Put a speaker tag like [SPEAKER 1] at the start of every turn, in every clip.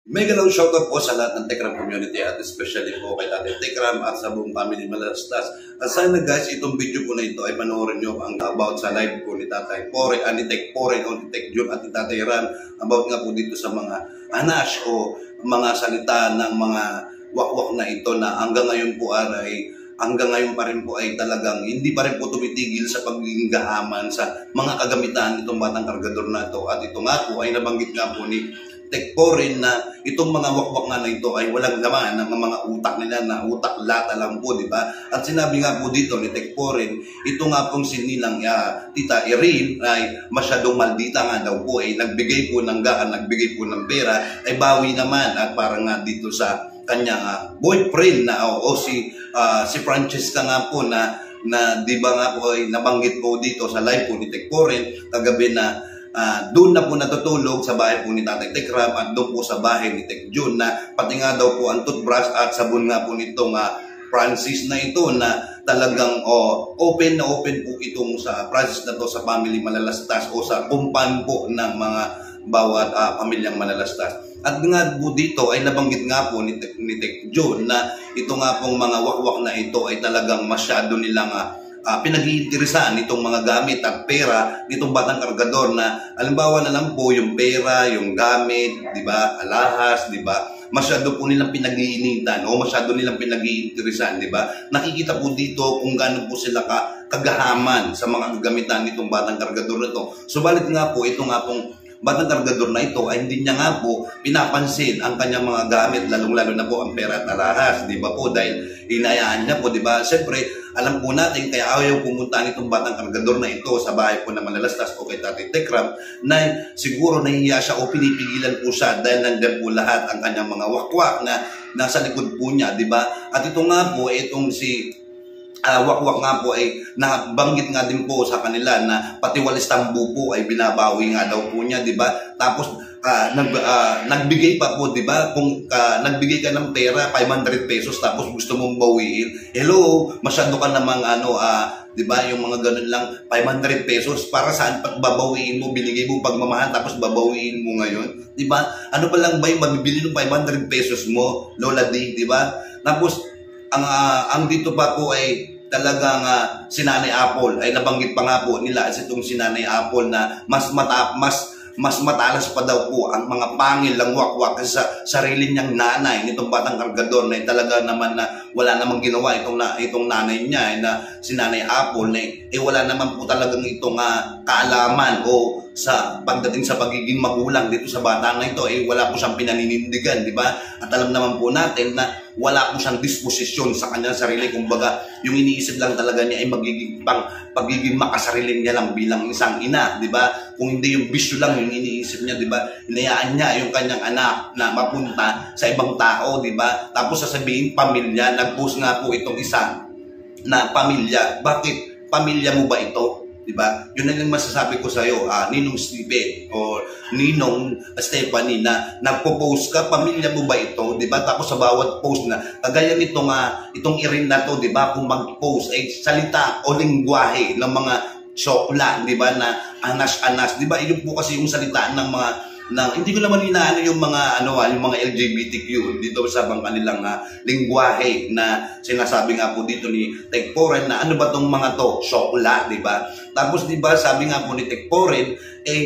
[SPEAKER 1] Mega low shoutout po sa lahat ng Tekram community at especially po kay Tatay Tekram at sa buong family Malalastas. At sana guys, itong video po na ito ay panoorin nyo ang about sa live po ni Tatay Pore, ni Tek Pore o ni Tek Jun at ni Tatay Ram about nga po dito sa mga anash o mga salita ng mga wakwak na ito na hanggang ngayon po pa rin po ay talagang hindi pa rin po tumitigil sa pagiging gahaman sa mga kagamitan itong batang kargador na ito. At ito nga po ay nabanggit nga po ni Tek Pore na itong mga wakwak nga na ito ay walang laman ng mga utak nila na utak lata lang po, di ba? At sinabi nga po dito ni Tek Pore, ito nga pong sinilang Tita Irene ay masyadong maldita nga daw po ay nagbigay po ng gaan, nagbigay po ng pera ay bawi naman at parang nga dito sa kanyang boyfriend na si Francesca nga po na di ba nga po ay nabanggit po dito sa live po ni Tek Pore kagabi na doon na po natutulog sa bahay po ni Tatay Tekram at doon po sa bahay ni Tek Jun na pati nga daw po ang toothbrush at sabon nga po nitong Francis na ito na talagang open na open po itong sa Francis na to sa family Malalastas o sa kumpan po ng mga bawat pamilyang Malalastas. At nga po dito ay nabanggit nga po ni Tek Jun na ito nga pong mga wakwak na ito ay talagang masyado nilang pinag-iinteresan nitong mga gamit at pera nitong batang kargador na alimbawa na lang po yung pera, yung gamit, di ba, alahas, di ba, masyado po nilang pinag-iinitan o masyado nilang pinag-iinteresan, di ba? Nakikita po dito kung gaano po sila kagahaman sa mga gagamitan nitong batang kargador na ito. Subalit nga po, ito nga pong batang kargador na ito ay hindi niya nga po pinapansin ang kanyang mga gamit, lalong-lalo na po ang pera at alahas, di ba po? Dahil hinayaan niya po, di ba? Siyempre, alam po natin, kaya ayaw pumunta nitong batang kargador na ito sa bahay po ng Malalastas o kay Tatay Tekram na siguro nahihiya siya o pinipigilan po siya dahil nandyan po lahat ang kanyang mga wakwak na nasa likod po niya, di ba? At ito nga po, itong si wakwak nga po ay nabanggit nga din po sa kanila na pati walis tambo po ay binabawi nga daw po niya, di ba? Tapos nagbigay pa po, di ba? Kung nagbigay ka ng pera 500 pesos tapos gusto mong bawiin, hello, masyado ka namang di ba? Yung mga ganun lang 500 pesos para saan babawiin mo, binigay mo pagmamahal tapos babawiin mo ngayon, di ba? Ano pa lang ba yung mabibili ng 500 pesos mo, Lola D, di ba? Tapos ang dito pa po ay talagang si Nanay Apple ay nabanggit pa nga po nila itong si Nanay Apple na mas matalas pa daw po ang mga pangil lang wakwak kasi sa sarili niyang nanay nitong batang kargador na talaga naman na wala namang ginawa itong nanay niya na si Nanay Apple na wala naman po talagang itong kaalaman o sa pagdating sa pagiging magulang dito sa bata na ito wala po siyang pinaninindigan, di ba? At alam naman po natin na wala po siyang disposisyon sa kanyang sarili. Kumbaga, yung iniisip lang talaga niya ay pagiging makasarili niya lang bilang isang ina, di ba? Kung hindi yung bisyo lang yung iniisip niya, di ba? Hinayaan niya yung kanyang anak na mapunta sa ibang tao, di ba? Tapos sasabihin pamilya, nag-post nga po itong isa na pamilya. Bakit? Pamilya mo ba ito? Diba? Yun na lang masasabi ko sa iyo, Ninong Steve o Ninong Stephanie na nagpo-post ka, pamilya mo ba ito? Diba? Tapos sa bawat post na, kagaya nitong itong Irene na to, diba? Kung mag-post ay salita o lingwahe ng mga sokla, diba? Na anas-anas, diba? Yun po kasi yung salita ng mga hindi ko naman inaano yung mga yung mga LGBTQ dito sa kanilang lingwahe na sinasabi nga po dito ni Tek Pore na ano ba tong mga to, sokla, di ba? Tapos di ba sabi nga po ni Tek Pore,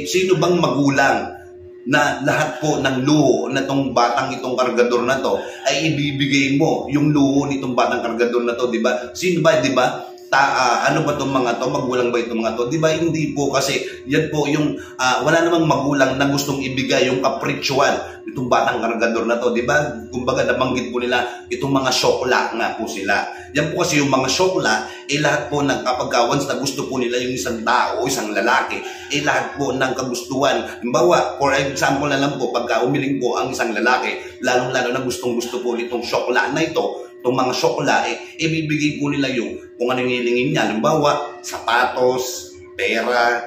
[SPEAKER 1] sino bang magulang na lahat po ng luho na itong batang itong kargador na to ay ibibigay mo yung luho nitong batang kargador na to, di ba? Sino ba, di ba? Ano ba itong mga to? Magulang ba itong mga to? Di ba hindi po kasi yan po yung wala namang magulang na gustong ibigay yung kapritsюan itong batang kargador na to. Di ba? Kumbaga nabanggit po nila itong mga sokla nga po sila. Yan po kasi yung mga sokla lahat po ng kapag once na gusto po nila yung isang tao o isang lalaki lahat po ng kagustuhan. Halimbawa, for example na lang po pagka umiling po ang isang lalaki lalong-lalo na gustong-gusto po nitong sokla na ito, itong mga sokla, ibibigay po nila yung kung ano yung hilingin niya. Halimbawa, sapatos, pera,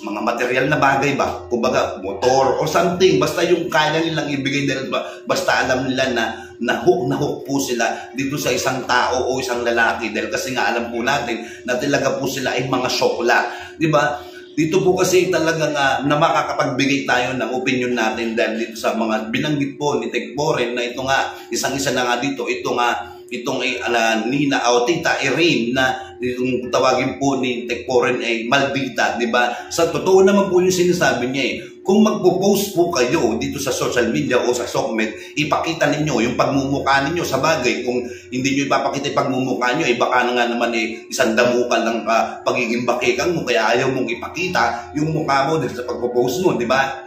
[SPEAKER 1] mga material na bagay ba? Kumbaga, motor or something. Basta yung kaya nilang ibigay dahil basta alam nila na hook po sila dito sa isang tao o isang lalaki. Dahil kasi nga alam po natin na talaga po sila ay mga sokla. Di ba? Dito po kasi talagang na makakapagbigay tayo ng opinion natin dahil dito sa mga binanggit po ni Tech Foreign na ito nga, isang-isa na nga dito, itong Nina o Tita Irene na itong tawagin po ni Tech Foreign ay Maldita, di ba? Sa totoo naman po yung sinasabi niya kung magpo-post po kayo dito sa social media o sa SOCMED, ipakita ninyo yung pagmumukha ninyo sa bagay. Kung hindi nyo ipapakita yung pagmumukha nyo, baka na nga naman isang damukan ng pagiging bakikang mo, kaya ayaw mong ipakita yung mukha mo dito sa pagpo-post mo, di ba?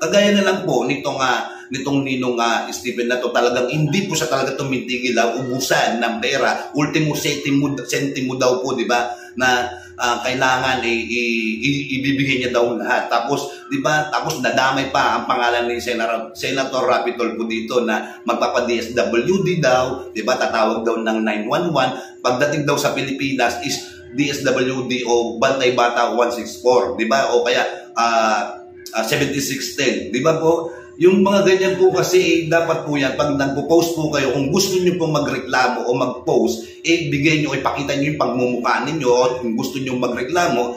[SPEAKER 1] Kagaya na lang po nitong ninong Stephen na to, talagang hindi po siya talaga tumitigil ubusan ng pera, ultimo sentimo daw po, di ba, na kailangan ibibigay niya daw lahat. Tapos, di ba, tapos nadamay pa ang pangalan ni Senator Rapi Tulfo dito na magpapa-DSWD daw, di ba, tatawag daw ng 911, pagdating daw sa Pilipinas is DSWD o Bantay Bata 164, di ba, o kaya 7610, di ba po? Yung mga ganyan po kasi dapat po yan, pag nagpo-post po kayo, kung gusto niyo po magreklamo o mag-post, bigay niyo, ipakita niyo yung pagmumukha ninyo, o kung gusto niyo magreklamo,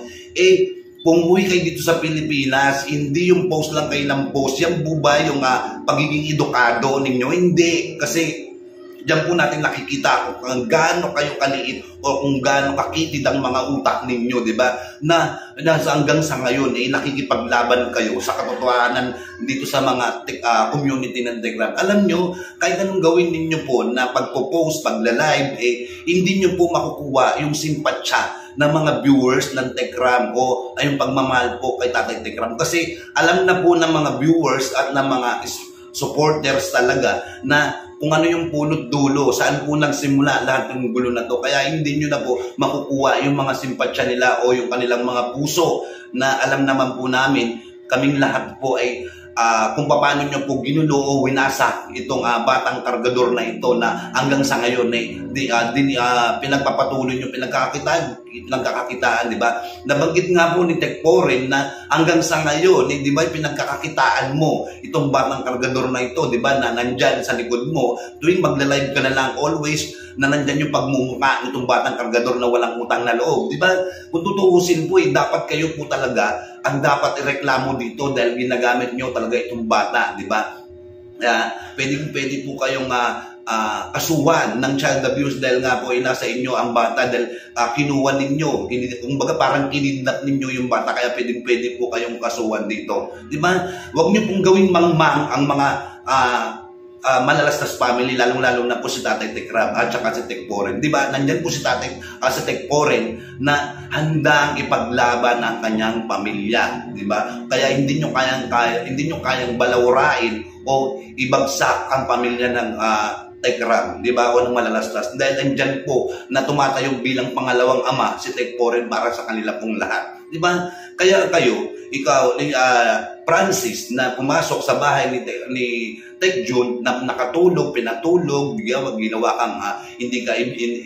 [SPEAKER 1] pumuwi kayo dito sa Pilipinas, hindi yung post lang kayo ng post, yan po ba yung pagiging edukado ninyo? Hindi, kasi diyan po natin nakikita kung gaano kayo kaliit o kung gaano kakitid ang mga utak ninyo, di ba? Na hanggang sa ngayon nakikipaglaban kayo sa katotohanan dito sa mga community ng Telegram. Alam nyo, kahit anong gawin ninyo po na pagpo-post, pagla-live, hindi nyo po makukuha yung simpatsya ng mga viewers ng Telegram o ay yung pagmamahal po kay Tatay Telegram. Kasi alam na po ng mga viewers at ng mga supporters talaga na kung ano yung punot dulo, saan po nagsimula lahat ng gulo na to. Kaya hindi nyo na po makukuha yung mga simpatsya nila o yung kanilang mga puso na alam naman po namin, kaming lahat po ay kung paano nyo po ginulo o winasa itong batang kargador na ito na hanggang sa ngayon pinagpapatuloy nyo, pinagkakakitaan, di ba? Nabanggit nga po ni Tech Foreign na hanggang sa ngayon, di ba, pinagkakakitaan mo itong batang kargador na ito, di ba, na nandyan sa likod mo, tuwing magla-live ka na lang, always na nandyan yung pagmumukha nitong batang kargador na walang utang na loob, di ba? Kung tutuusin po, dapat kayo po talaga ang dapat ireklamo dito dahil ginagamit nyo talaga itong bata, di ba? Pwede po kayong kasuhan ng child abuse dahil nga po nasa inyo ang bata dahil kinuha ninyo, kumbaga parang kinidnap ninyo yung bata, kaya pwede po kayong kasuhan dito, di ba? Huwag nyo pong gawing mangmang ang mga malalastas family, lalong-lalo na po si Tatay Tekram at saka si Tech Foreign. Di ba? Nandyan po si si Tech Foreign na handang ipaglaban ang kanyang pamilya. Di ba? Kaya hindi nyo kayang balawrain o ibagsak ang pamilya ng Tekram, di ba? O ng malalastas. Dahil nandyan po na tumatayong bilang pangalawang ama si Tech Foreign para sa kanila pong lahat. Di ba? Kaya ikaw, Francis, na pumasok sa bahay ni Tech June, na nakatulog, pinatulog, ginawa kang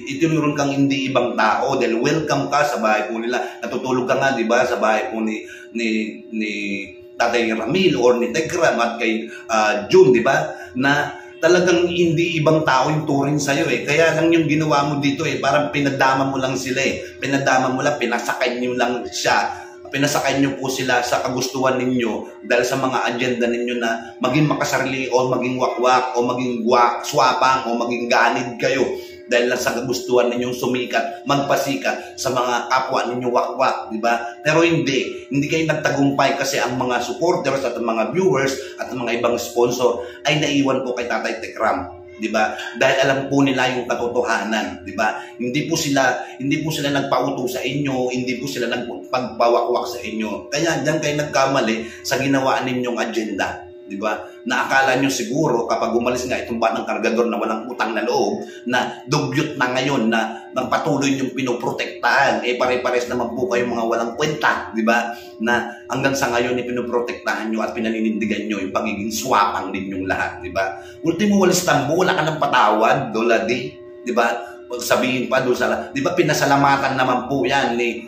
[SPEAKER 1] itinurong kang hindi ibang tao dahil welcome ka sa bahay po nila. Natutulog ka nga, di ba, sa bahay po ni Tatay Ramil or ni Tekram at kay June, di ba, na talagang hindi ibang tao yung turing sa'yo Kaya lang yung ginawa mo dito parang pinadama mo lang sila Pinadama mo lang, pinasakay nyo lang siya. Pinasakay nyo po sila sa kagustuhan ninyo dahil sa mga agenda ninyo na maging makasarili o maging wakwak o maging swapang o maging ganid kayo dahil lang sa kagustuhan ninyong sumikat, magpasikat sa mga kapwa ninyo wakwak, di ba? Pero hindi kayo nagtagumpay kasi ang mga supporters at ang mga viewers at ang mga ibang sponsor ay naiwan po kay Tatay Tekram, di ba? Dahil alam po nila yung katotohanan, di ba? Hindi po sila nagpauto sa inyo, hindi po sila nagpagpawakwak sa inyo. Kaya diyan kayo nagkamali sa ginawa ninyong agenda, di ba? Na akala nyo siguro kapag umalis nga itong batang kargador na walang utang na loob, na dugyot na ngayon na patuloy nyong pinoprotektahan, pare-pares naman po kayo mga walang kwenta, di ba? Na hanggang sa ngayon pinoprotektahan nyo at pinaninindigan nyo yung pagiging swapang din yung lahat, di ba? Ultimo walis tambo, wala ka ng patawad, doladi, di ba? Sabihin pa doon sa, di ba, pinasalamatan naman po yan ni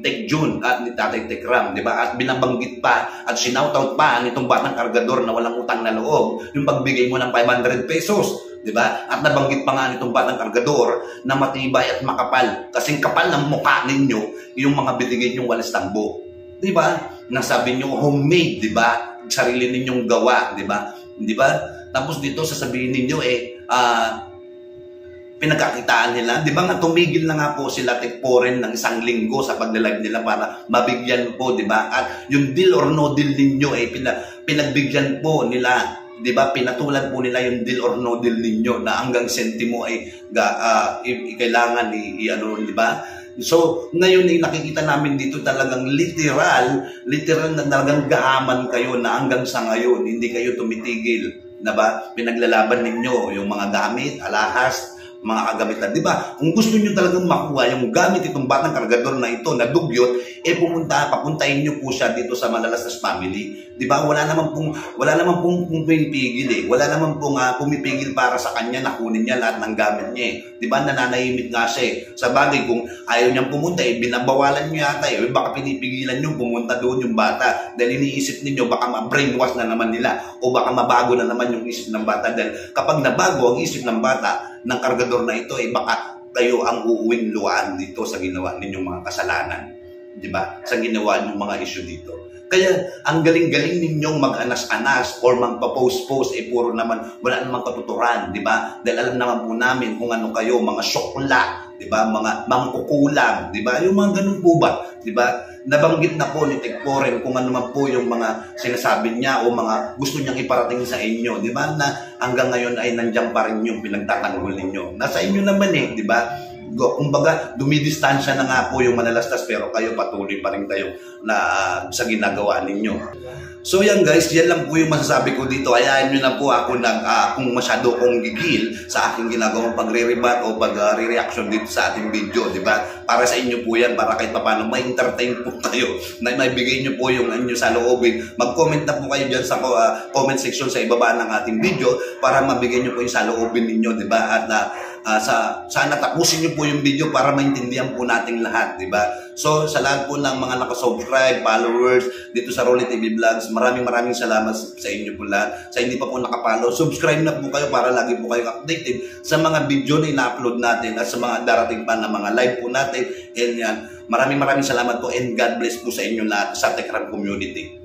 [SPEAKER 1] Tech June at ni Tatay Tekram, di ba? At binabanggit pa at sinoutout pa nitong batang kargador na walang utang na loob yung pagbigay mo ng 500 pesos, di ba? At nabanggit pa nga nitong batang kargador na matibay at makapal. Kasing kapal ng mukha ninyo, yung mga binigay niyong walis tambo. Di ba? Nasabi niyo homemade, di ba? Sarili ninyong gawa, di ba? Di ba? Tapos dito sasabihin ninyo pinagkakitaan nila. Di ba nga tumigil na nga po sila Tekporen ng 1 linggo sa pagla-live nila para mabigyan po, di ba? At yung deal or no deal ninyo pinagbigyan po nila, di ba? Pinatulan po nila yung deal or no deal ninyo na hanggang sentimo ay kailangan di ba? So, ngayon ay nakikita namin dito talagang literal na talagang gahaman kayo na hanggang sa ngayon, hindi kayo tumitigil, na ba? Pinaglalaban ninyo yung mga gamit, alahas, mga kagamitan. Di ba? Kung gusto nyo talagang makuha yung gamit itong batang kargador na ito, na dugyot, papuntahin nyo po siya dito sa Malalastas Family. Di ba? Wala naman pong pumipigil Wala naman pong pumipigil para sa kanya na kunin niya lahat ng gamit niya Di ba? Nananahimik nga siya Sa bagay, kung ayaw niyang pumunta, binabawalan niyo yata baka pinipigilan niyo pumunta doon yung bata. Dahil iniisip ninyo, baka ma-brainwash na naman nila o baka mabago na naman yung isip ng bata. Dahil kapag nabago ang isip ng bata, ng kargador na ito, baka kayo ang uuwing luwaan dito sa ginawa ninyong mga kasalanan. Di ba? Sa ginawa ninyong mga issue dito. Kaya, ang galing-galing ninyong mag-anas-anas or magpa-post-post, puro naman, wala namang katuturan, di ba? Dahil alam naman po namin kung ano kayo, mga sokla, di ba? Mga mangkukulam, di ba? Yung mga ganun po ba? Di ba? Nabanggit na po ni Tekporen kung ano man po yung mga sinasabi niya o mga gusto niyang iparating sa inyo, di ba? Na hanggang ngayon ay nandiyan pa rin yung pinagtatanggol ninyo. Nasa inyo naman di ba? Kumbaga, dumidistansya na nga po yung Malalastas pero kayo patuloy pa rin kayo na sa ginagawa ninyo. So yan guys, yan lang po yung masasabi ko dito. Hayaan nyo na po ako kung masyado kong gigil sa aking ginagawang pagre-rebat o pag-re-reaction dito sa ating video, di ba? Para sa inyo po yan, para kahit paano ma-entertain po kayo, na maibigay nyo po yung inyo sa loobin. Mag-comment na po kayo dyan sa comment section sa ibaba ng ating video para mabigay nyo po yung sa loobin ninyo, di ba? At sana tapusin nyo po yung video para maintindihan po nating lahat, di ba? So, sa lahat po ng mga nakasubscribe, followers dito sa Rolly TV Vlogs, maraming salamat sa inyo po lahat. Sa hindi pa po nakapalo, subscribe na po kayo para lagi po kayong updated sa mga video na ina-upload natin at sa mga darating pa na mga live po natin. And yan, maraming salamat po and God bless po sa inyo lahat sa Tekram community.